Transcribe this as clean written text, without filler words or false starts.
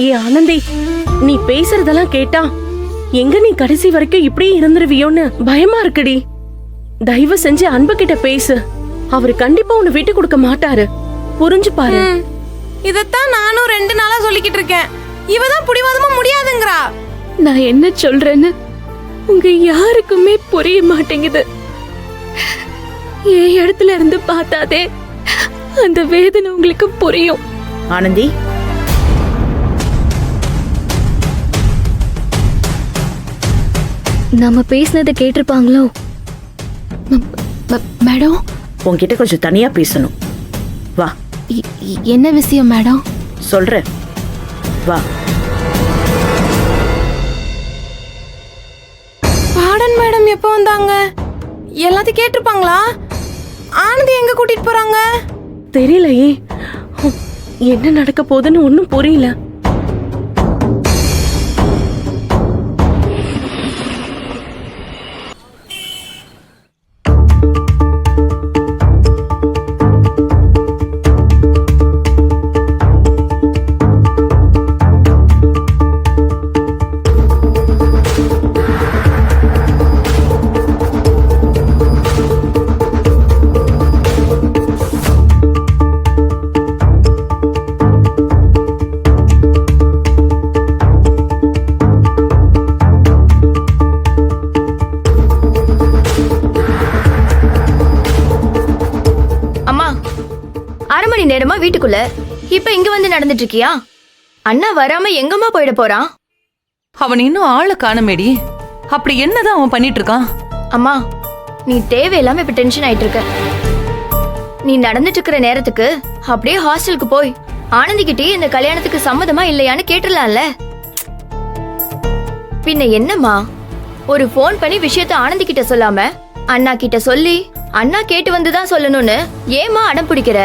ஆனந்தி, நீ பேசுறதெல்லாம் கேட்டா எங்க நீ கடைசி வரைக்கும் இப்படியே இருந்துருவியோன்னு பயமா இருக்குடி. தயவு செஞ்சு அன்பு கிட்ட பேசு. அவரு கண்டிப்பா உன்னை விட்டு கொடுக்க மாட்டாரு. புரிஞ்சு பாரு. இதத்தான் நானும் 2 நாளா சொல்லிக்கிட்டு இருக்கேன். இவதான் புடிவாதமா முடியாதுங்கறா. நான் என்ன சொல்றேன்னு உங்க யாருக்குமே புரிய மாட்டேங்குது. என் இடத்துல இருந்து பார்த்தாதே அந்த வேதனை உங்களுக்கு புரியும். ஆனந்தி, நம்ம பேசினதை கேட்டிருப்பாங்களோ? மேடம், உன்கிட்ட கொஞ்சம் தனியா பேசணும். வா. என்ன விஷயம் மேடம்? சொல்றேன், வா. பாடன் மேடம் எப்ப வந்தாங்க? எல்லாத்தையும் கேட்டிருப்பாங்களா? ஆனந்தி எங்க கூட்டிட்டு போறாங்க? தெரியலையே, என்ன நடக்க போகுதுன்னு ஒன்னும் புரியல. நேரமா வீட்டுக்குள்ள இப்ப இங்க வந்து நடந்துட்டு இருக்கியா? அண்ணா வராம எங்கம்மா போயிட போறான்? அவன் இன்னும் ஆளு காணமேடி. அப்படி என்னதான் அவன் பண்ணிட்டு இருக்கான்? அம்மா, நீ தேவையில்லாம இப்ப டென்ஷன் ஆயிட்டு இருக்க. நீ நடந்துட்டு இருக்கிற நேரத்துக்கு அப்படியே ஹாஸ்டலுக்கு போய் ஆனந்தி கிட்டே இந்த கல்யாணத்துக்கு சம்மதமா இல்லையான்னு கேட்டுடலாம்ல. பின்ன என்னம்மா, ஒரு போன் பண்ணி விஷயத்த ஆனந்தி கிட்ட சொல்லாம அண்ணா கிட்ட சொல்லி அண்ணா கேட்டு வந்துதான் சொல்லணும்னு ஏமா அடம் பிடிக்கிற?